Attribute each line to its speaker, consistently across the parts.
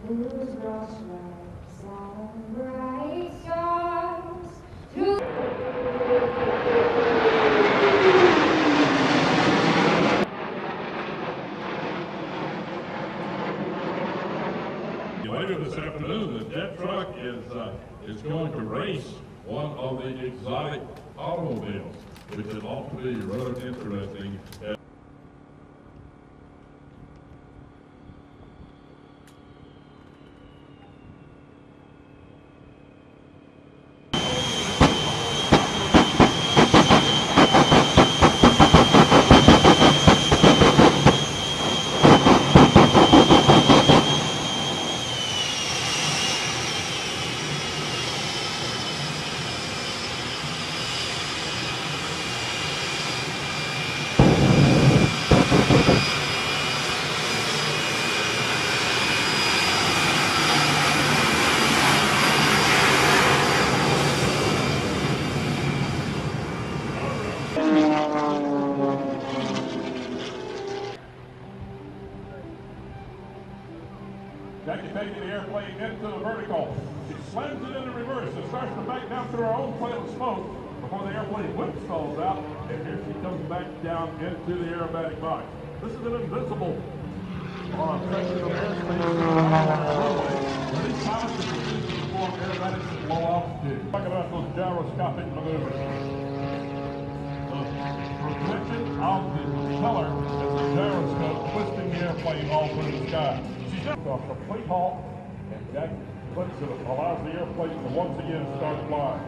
Speaker 1: Later this afternoon, the jet truck is going to race one of the exotic automobiles, which is ought to be rather interesting.
Speaker 2: Jackie taking the airplane into the vertical. She slams it into reverse and starts to back down through her own trail of smoke before the airplane whip stalls out, and here she comes back down into the aerobatic box. This is an invincible on a section of airspace runway. These pilots are used to perform aerobatics at low altitude. Talking about those gyroscopic maneuvers. The projection of the propeller as the gyroscope twisting the airplane all through the sky. A complete halt, and Jack flips it, allows the airplane to once again start flying.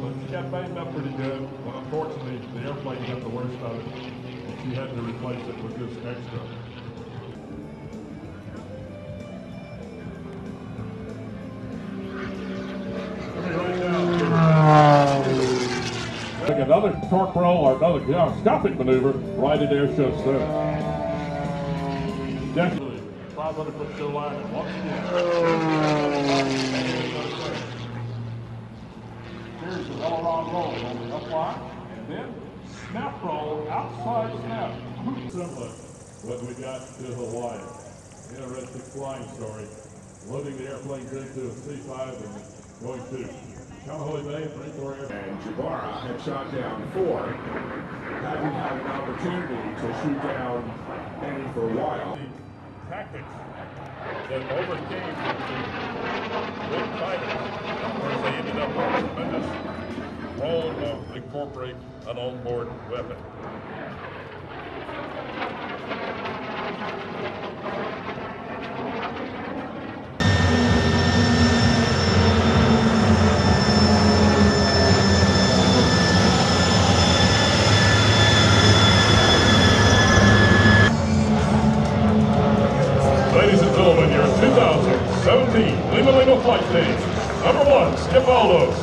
Speaker 2: But she got banged up pretty good, but unfortunately the airplane got the worst of it, and she had to replace it with this extra. Another torque roll or another gyroscopic maneuver right at Airshow center. Definitely 500-foot show line, and once again, series of aileron rolls on the upline, and then snap roll, outside snap. Similar what we got to Hawaii. Interesting flying story. Loading the airplanes into a C-5 and going to
Speaker 3: and Jabara had shot down 4, having had an opportunity to shoot down any for a while.
Speaker 2: The tactics that overcame the big fighters, where they ended up with a tremendous role to incorporate an onboard weapon. Ladies and gentlemen, your 2017 Lima flight stage. Number 1, Skip Aldos.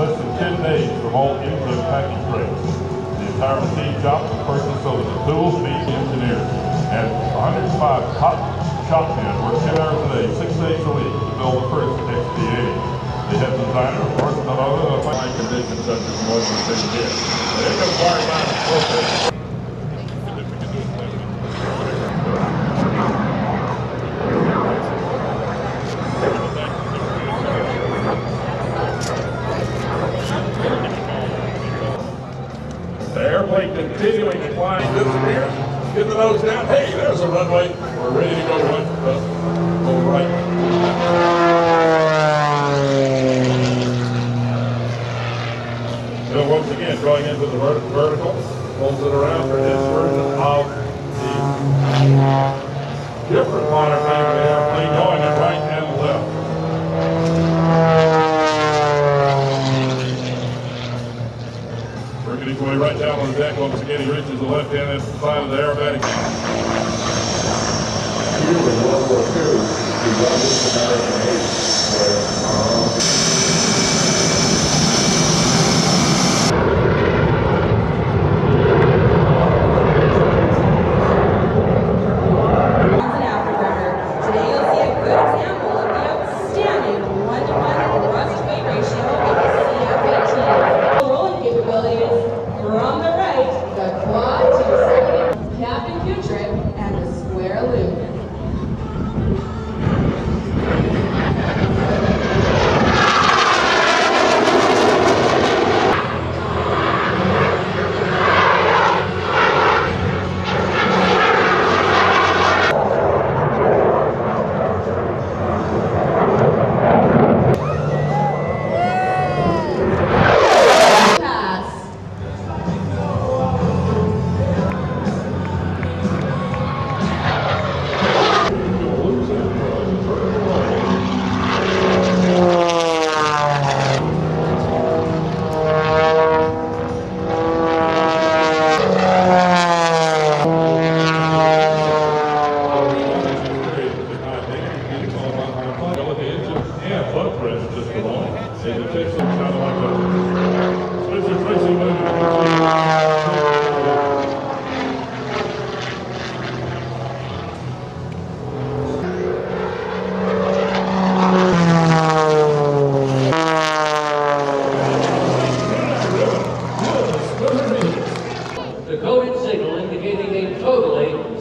Speaker 2: Less than 10 days from all input packing crates. The entire machine shop was purchased so that the tools meet the engineers. And 105 top shop men work 10 hours a day, 6 days a week to build the first XP-80. They have designer, of course, none other than fine conditions such as one was sitting here. There comes Barry Mine. Continuing to climb this here, get the nose down. Hey, there's a runway. We're ready to go right. So once again, going into the vertical, pulls it around for this version of the different modern airplane going at right and left.
Speaker 1: again inside of the aerobatic.
Speaker 3: Here in World War II, we got this American ace where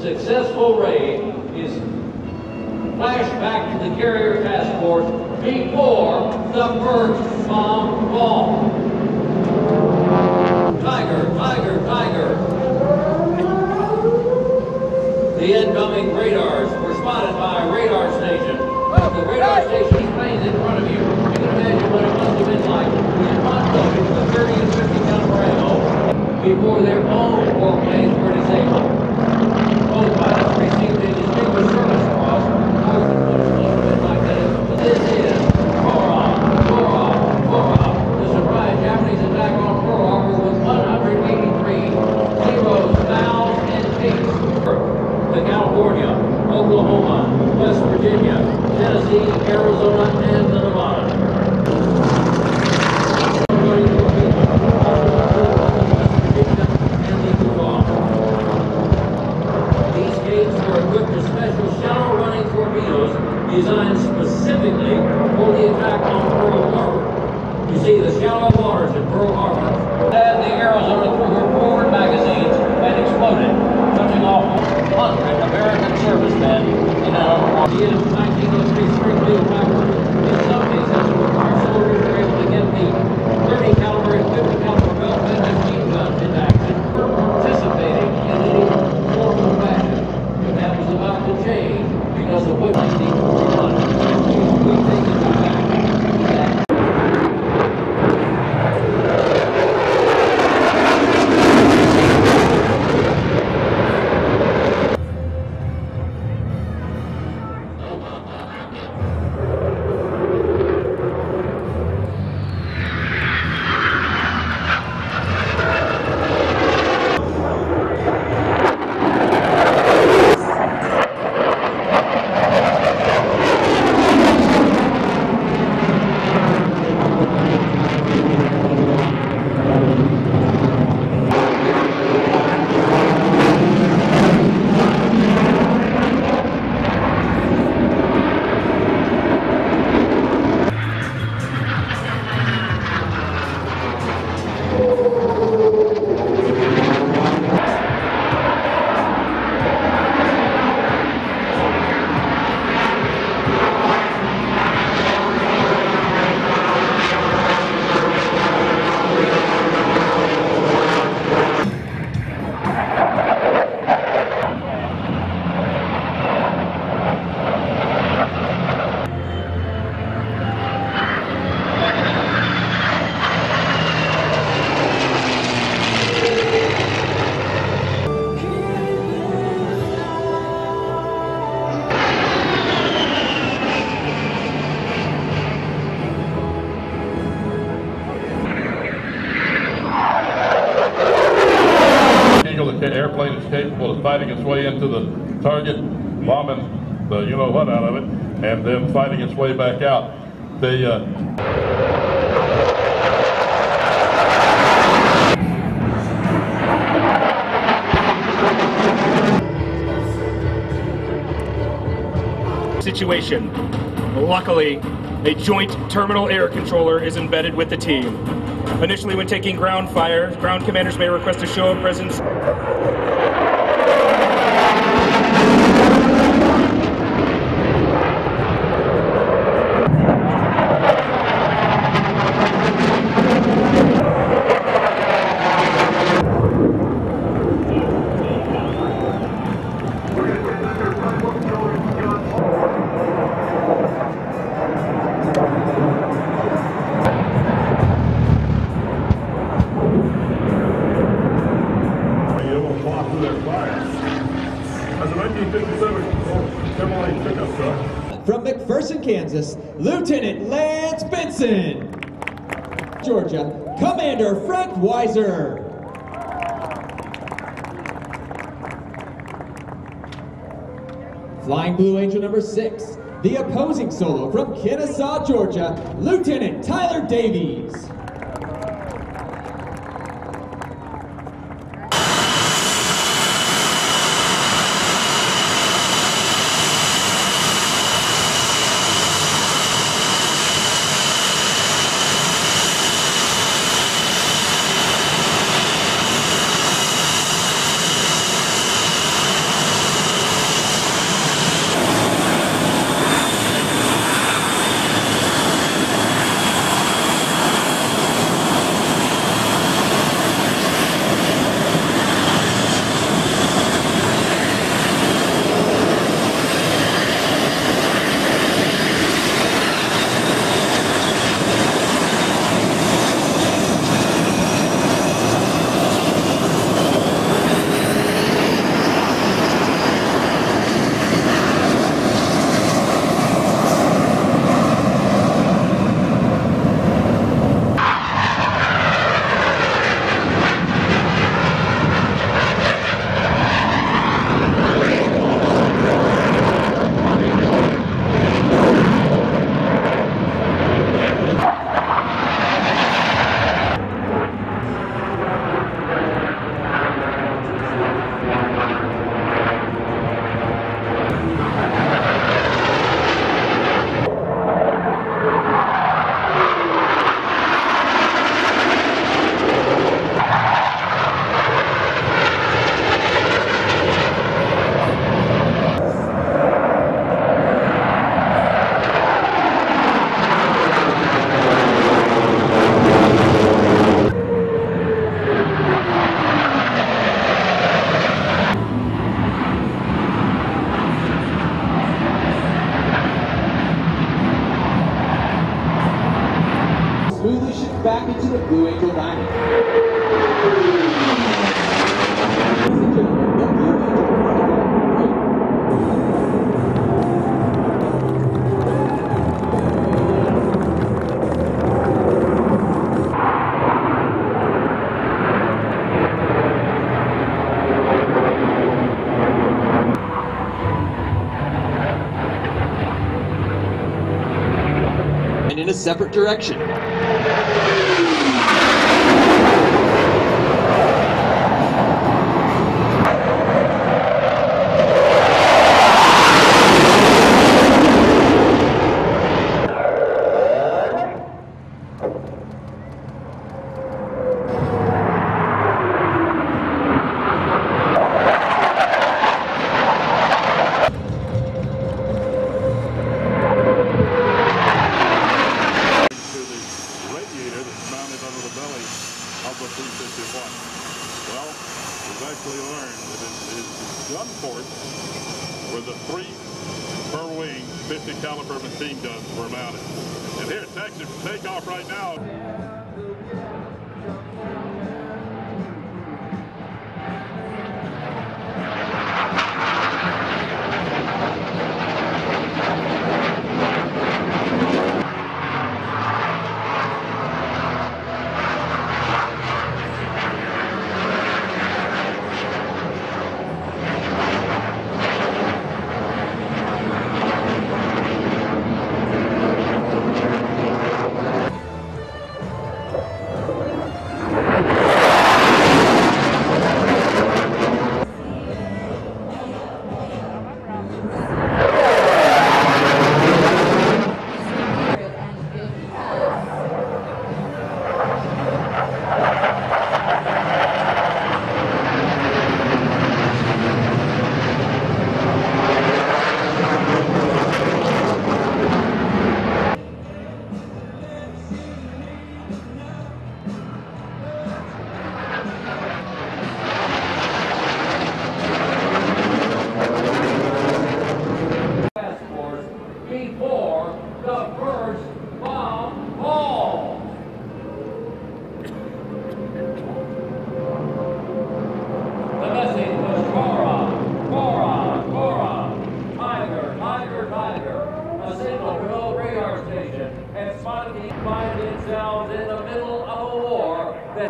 Speaker 4: successful raid is flashed back to the carrier task force before the first bomb fall. Tiger, Tiger, Tiger. The incoming radars were spotted by a radar station. The radar station is planes in front of you. You can imagine what it must have been like in conflict with the 30 and 50 caliber ammo before their own warplanes were disabled. Both pilots received a distinguished service cross. This is the surprise Japanese attack on Pearl Harbor with 183 zeros, valves, and tapes. The California, Oklahoma, West Virginia, Tennessee, Arizona, and the Nevada. These gates were equipped with special shallow-running torpedoes designed specifically for the attack on Pearl Harbor. You see, the shallow waters at Pearl Harbor had the Arizona through her forward magazines and exploded, touching off 100 American servicemen in an year of 1903 Springfield backward. In some cases, our soldiers were able to get the 30 caliber and 50 caliber belt and machine guns into action, participating in any formal fashion. But that was about to change because of what 1941. We take it back.
Speaker 1: is capable of fighting its way into the target, bombing the you-know-what out of it, and then fighting its way back out.
Speaker 5: Situation. Luckily, a joint terminal air controller is embedded with the team. Initially, when taking ground fire, ground commanders may request a show of presence.
Speaker 6: From McPherson, Kansas, Lieutenant Lance Benson. Georgia, Commander Frank Weiser. Flying Blue Angel number 6, the opposing solo from Kennesaw, Georgia, Lieutenant Tyler Davies. Smoothly shift back into the Blue Angel Diamond. And in a separate direction.
Speaker 1: Where the 3 per wing 50 caliber machine guns were mounted. And here, Texas takeoff right now.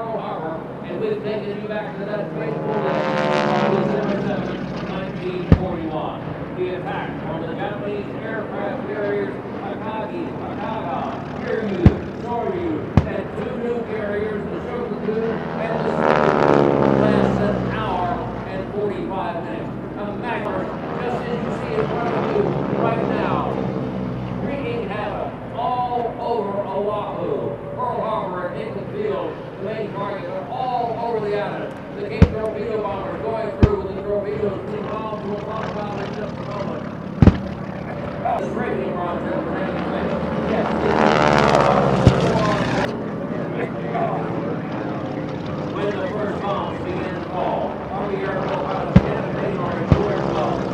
Speaker 4: Pearl Harbor, and we've taken you back to that fateful day on December 7, 1941. The attack on the Japanese aircraft carriers Akagi, Akaga, Kiryu, Soryu, and 2 new carriers, the Shokaku and the Suzu, lasted an hour and 45 minutes. Imagine, just as you see in front of you right now, wreaking havoc all over Oahu, Pearl Harbor, and Field, the main targets are all over the island. The Cape torpedo bombers going through with the torpedoes being bombed. We'll talk about it in just a moment. The scraping runs over the place. Yes. When the first bombs began to fall, Army aircraft pilots cannon are in full air bombs.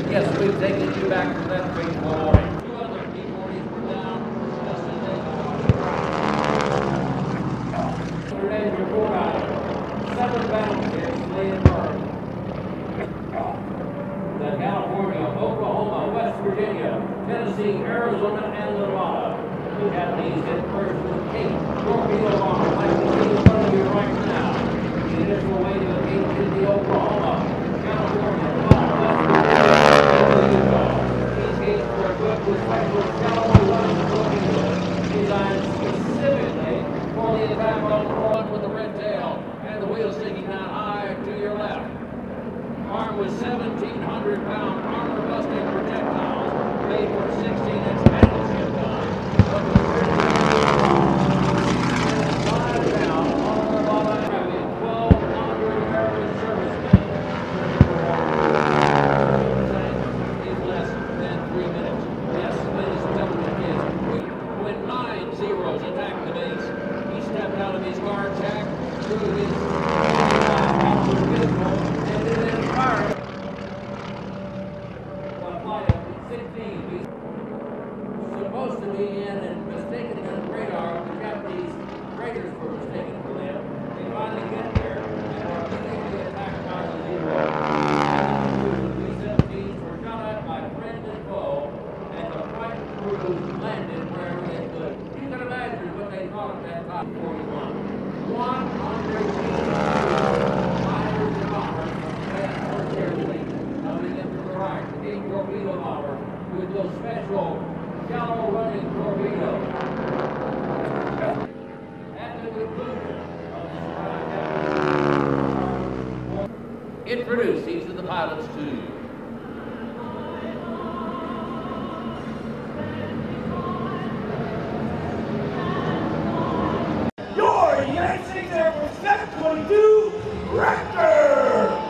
Speaker 4: Yes, we've taken you back to that great war. 2 other P-40s were down just as they today's report out. 7 battleships lay in burn. The California, Oklahoma, West Virginia, Tennessee, Arizona, and Nevada. The Japanese hit first with 8 torpedo bombers like we see in front of you right now. The initial wave of 8 hit the Oklahoma, California, Nevada, West Virginia. These gates were equipped with special shallow running torpedoes designed specifically for the attack on the one with the red tail and the wheel sticking down high to your left. Armed with 1,700-pound armor-busting projectiles made for 16-inch battleship guns. But the 5 down armor-bombing having 1,200 American servicemen. Less than 3 minutes. Yes, ladies and gentlemen, when 9 Zeros attacked the base, he stepped out of his guard shack, threw his pistol, and then fired. A flight of 16 feet. Supposed to be in and mistaken as radar, the Japanese raiders were mistaken for them. They finally get there and are immediately attacked by the Zeros. B-17s were shot at by friend and foe, and the flight crews landed wherever they could. You can imagine what they thought at that time. 41. 100 fighters and bombers passed for seriously, coming in from the right, the Cape torpedo bomber with those special shallow running torpedoes. At the conclusion of the surprise, introduce each of the pilots to you.
Speaker 7: Your United States Air Force 722 Raptor!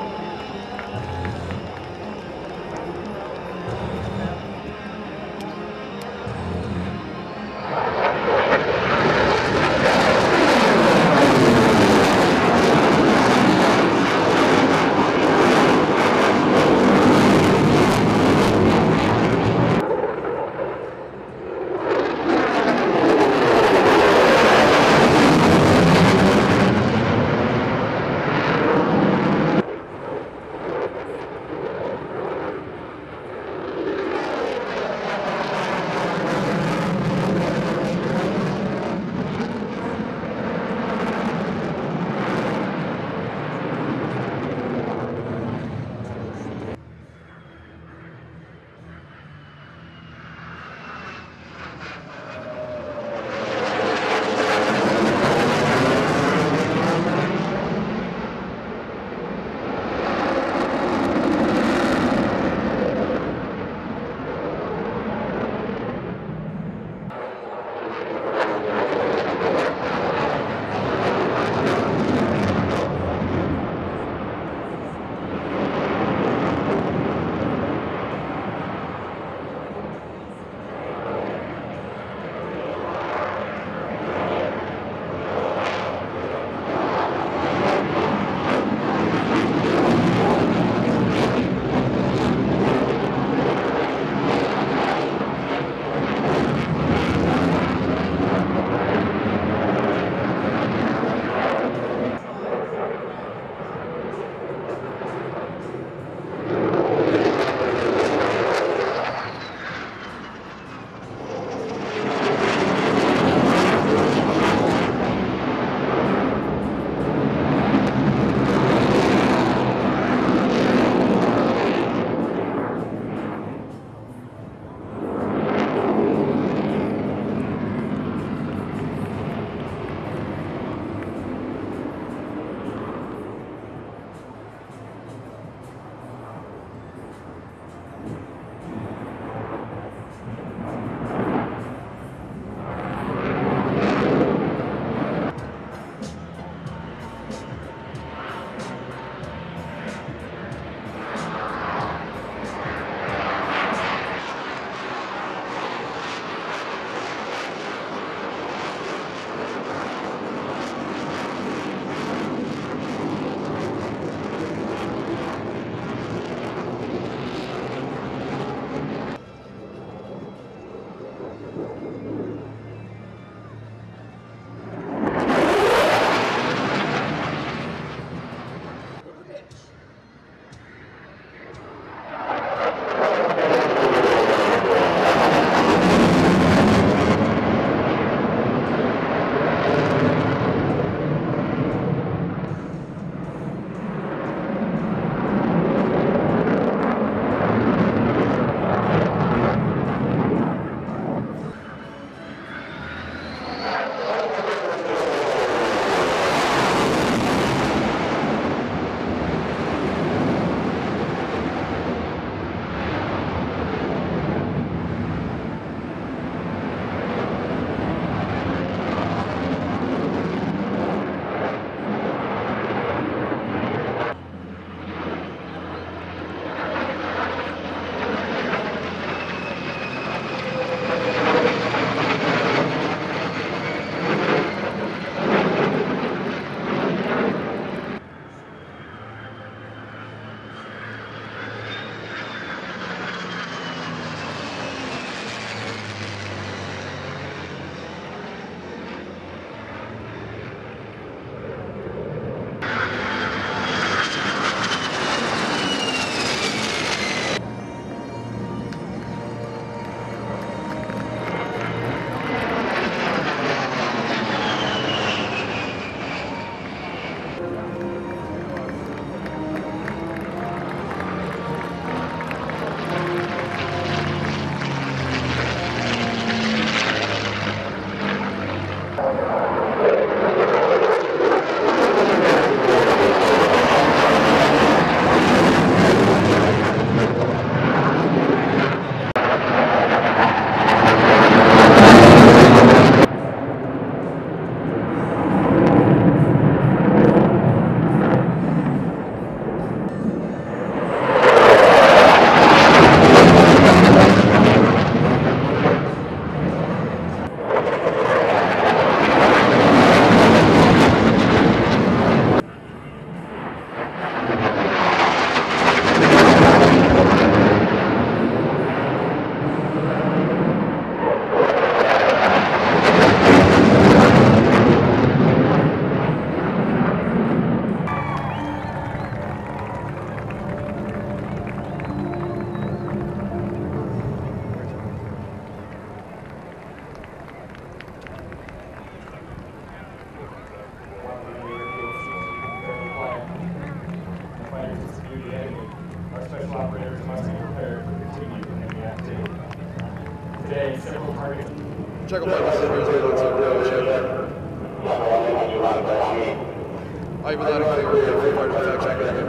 Speaker 5: today, several targets.
Speaker 8: Check on my messages, we want to check. I'll be loud and clear, we have fire to fact check it.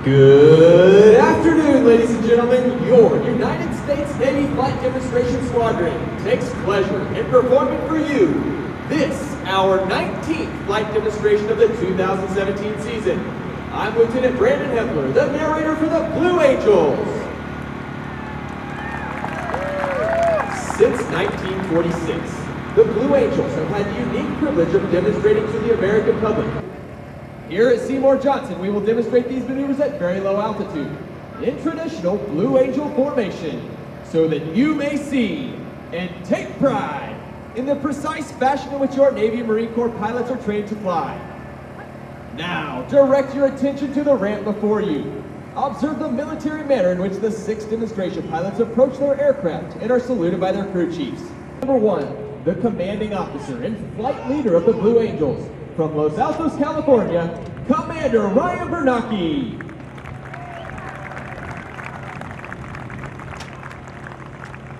Speaker 6: Good afternoon, ladies and gentlemen. Your United States Navy Flight Demonstration Squadron takes pleasure in performing for you this, our 19th flight demonstration of the 2017 season. I'm Lieutenant Brandon Hepler, the narrator for the Blue Angels. Since 1946, the Blue Angels have had the unique privilege of demonstrating to the American public. Here at Seymour-Johnson, we will demonstrate these maneuvers at very low altitude, in traditional Blue Angel formation, so that you may see and take pride in the precise fashion in which your Navy and Marine Corps pilots are trained to fly. Now, direct your attention to the ramp before you. Observe the military manner in which the 6 demonstration pilots approach their aircraft and are saluted by their crew chiefs. Number 1, the commanding officer and flight leader of the Blue Angels, from Los Altos, California, Commander Ryan Bernacchi.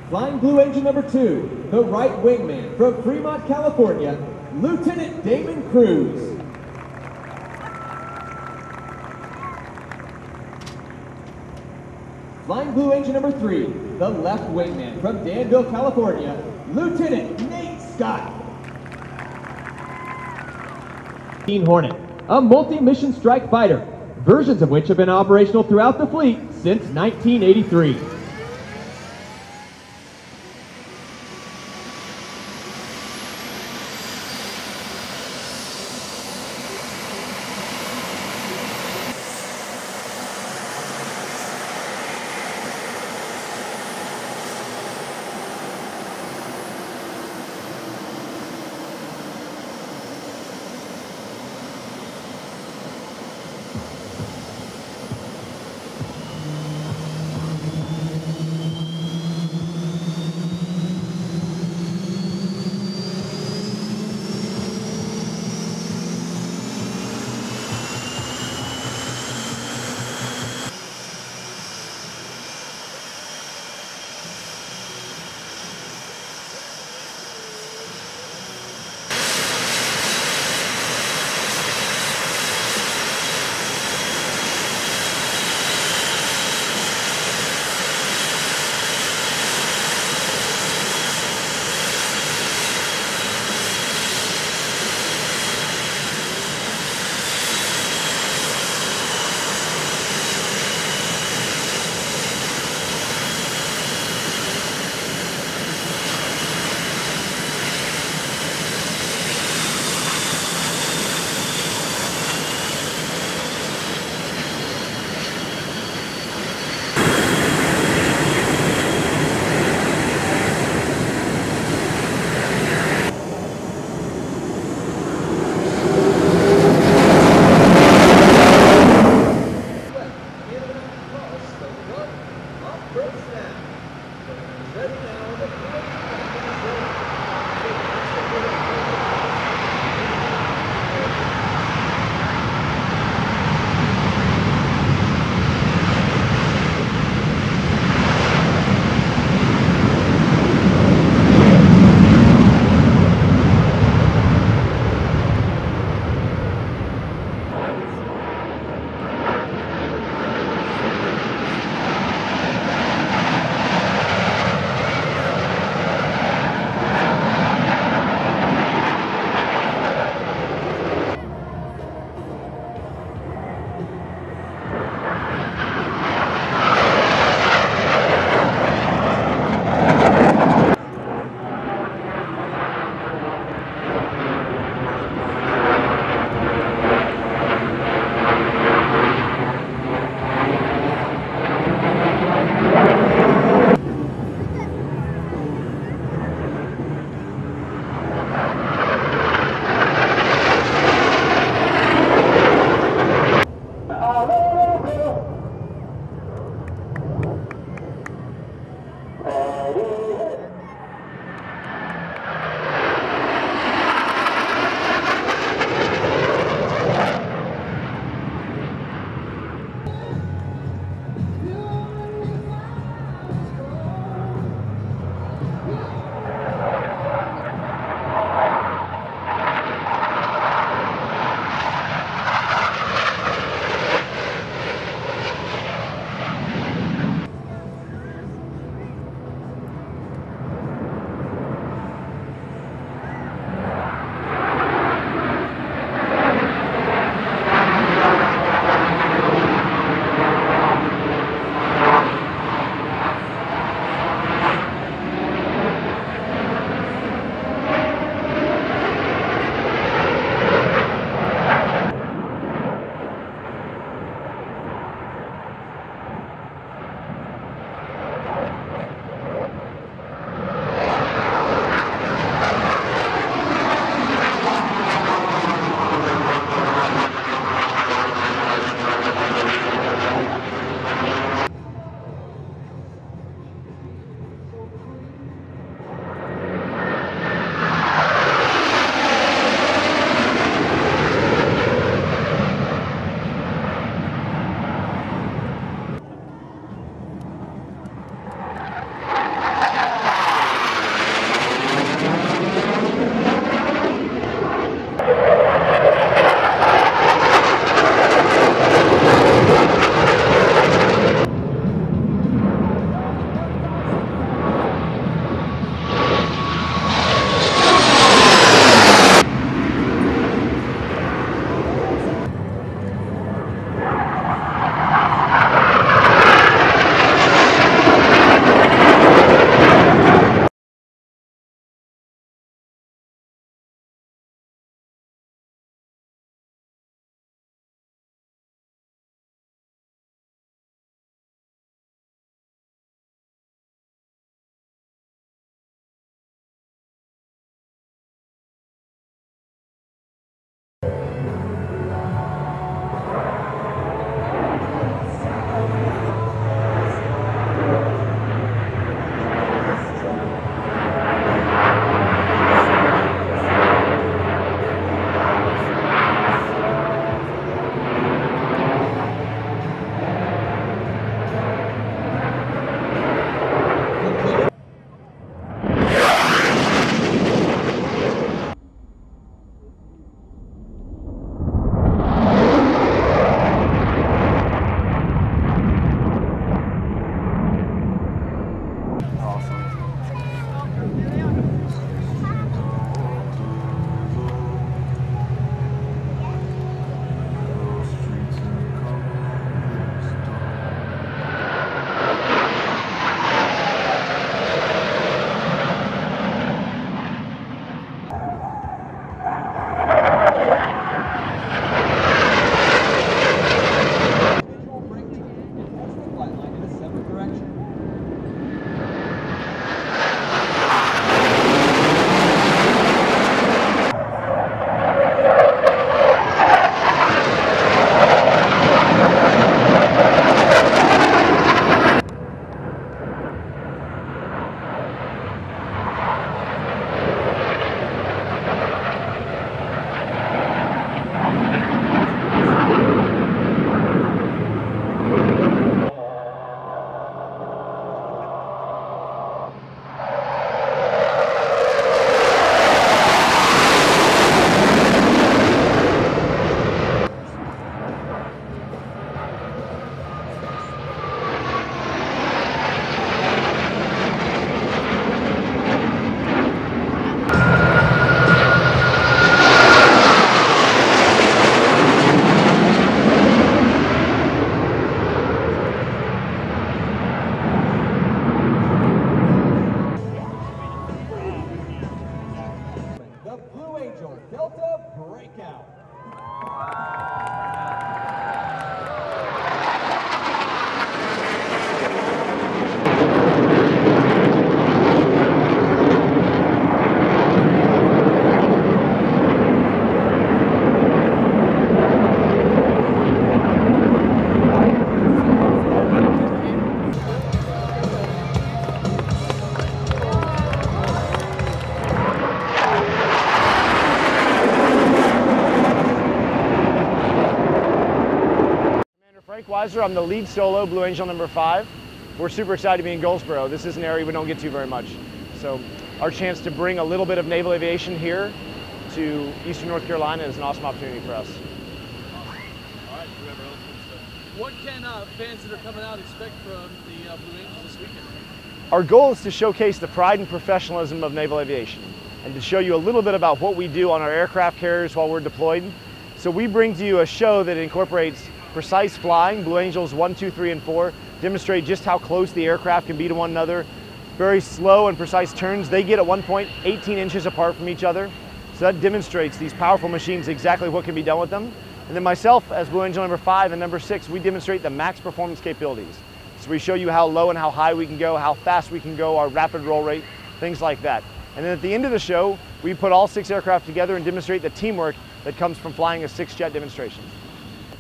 Speaker 6: Flying Blue Angel number 2, the right wingman from Fremont, California, Lieutenant Damon Cruz. Flying Blue Angel number 3, the left wingman from Danville, California, Lieutenant Nate Scott. Hornet, a multi-mission strike fighter, versions of which have been operational throughout the fleet since 1983.
Speaker 9: Weiser, I'm the lead solo, Blue Angel number 5. We're super excited to be in Goldsboro. This is an area we don't get to very much. So our chance to bring a little bit of naval aviation here to Eastern North Carolina is an awesome opportunity for us.
Speaker 10: What can fans that are coming out expect from the Blue Angels this weekend?
Speaker 9: Our goal is to showcase the pride and professionalism of naval aviation and to show you a little bit about what we do on our aircraft carriers while we're deployed. So we bring to you a show that incorporates precise flying. Blue Angels 1, 2, 3, and 4 demonstrate just how close the aircraft can be to one another. Very slow and precise turns. They get at one point 18 inches apart from each other. So that demonstrates these powerful machines exactly what can be done with them. And then myself, as Blue Angel number 5 and number 6, we demonstrate the max performance capabilities. So we show you how low and how high we can go, how fast we can go, our rapid roll rate, things like that. And then at the end of the show, we put all 6 aircraft together and demonstrate the teamwork that comes from flying a 6-jet demonstration.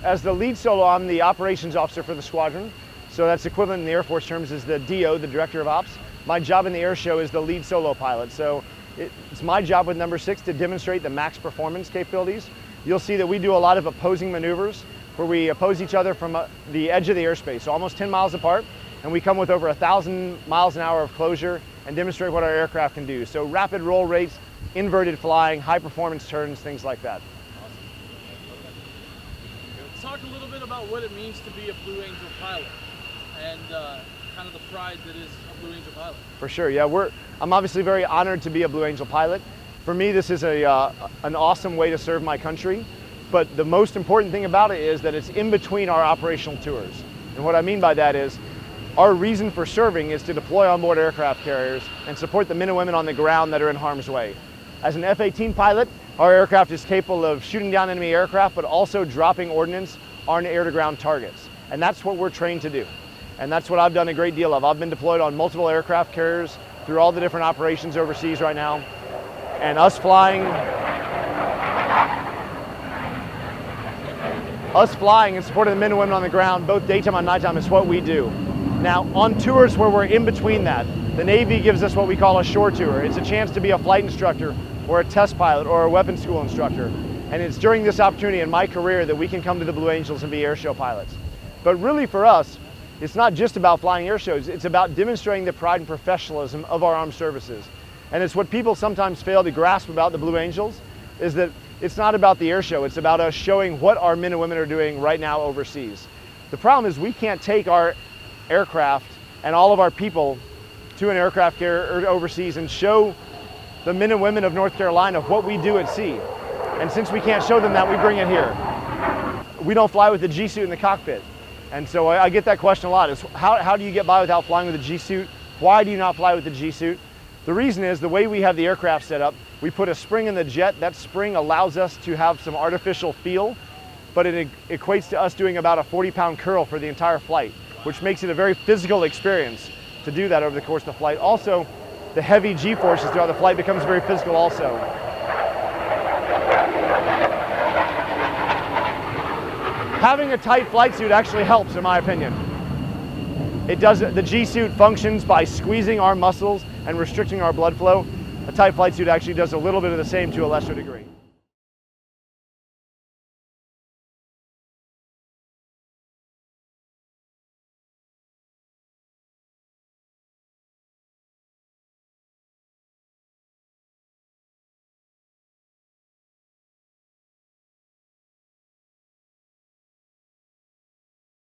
Speaker 9: As the lead solo, I'm the operations officer for the squadron. So that's equivalent in the Air Force terms as the DO, the Director of Ops. My job in the air show is the lead solo pilot. So it's my job with number 6 to demonstrate the max performance capabilities. You'll see that we do a lot of opposing maneuvers where we oppose each other from the edge of the airspace, so almost 10 miles apart, and we come with over 1,000 miles an hour of closure and demonstrate what our aircraft can do. So rapid roll rates, inverted flying, high performance turns, things like that.
Speaker 10: Talk a little bit about what it means to be a Blue Angel pilot and kind of the pride that is a Blue Angel pilot.
Speaker 9: For sure, yeah. I'm obviously very honored to be a Blue Angel pilot. For me, this is an awesome way to serve my country, but the most important thing about it is that it's in between our operational tours. And what I mean by that is, our reason for serving is to deploy on board aircraft carriers and support the men and women on the ground that are in harm's way. As an F-18 pilot, our aircraft is capable of shooting down enemy aircraft, but also dropping ordnance on air-to-ground targets. And that's what we're trained to do. And that's what I've done a great deal of. I've been deployed on multiple aircraft carriers through all the different operations overseas right now. And us flying and supporting the men and women on the ground, both daytime and nighttime, is what we do. Now, on tours where we're in between that, the Navy gives us what we call a shore tour. It's a chance to be a flight instructor or a test pilot or a weapons school instructor. And it's during this opportunity in my career that we can come to the Blue Angels and be airshow pilots. But really for us, it's not just about flying air shows, it's about demonstrating the pride and professionalism of our armed services. And it's what people sometimes fail to grasp about the Blue Angels, is that it's not about the air show, it's about us showing what our men and women are doing right now overseas. The problem is we can't take our aircraft and all of our people to an aircraft carrier overseas and show the men and women of North Carolina what we do at sea. And since we can't show them that, we bring it here. We don't fly with the G-suit in the cockpit. And so I get that question a lot, is how do you get by without flying with a G-suit? Why do you not fly with the G-suit? The reason is the way we have the aircraft set up, we put a spring in the jet. That spring allows us to have some artificial feel, but it equates to us doing about a 40-pound curl for the entire flight, which makes it a very physical experience to do that over the course of the flight. Also, the heavy G-forces throughout the flight becomes very physical also. Having a tight flight suit actually helps, in my opinion. The G-suit functions by squeezing our muscles and restricting our blood flow. A tight flight suit actually does a little bit of the same to a lesser degree.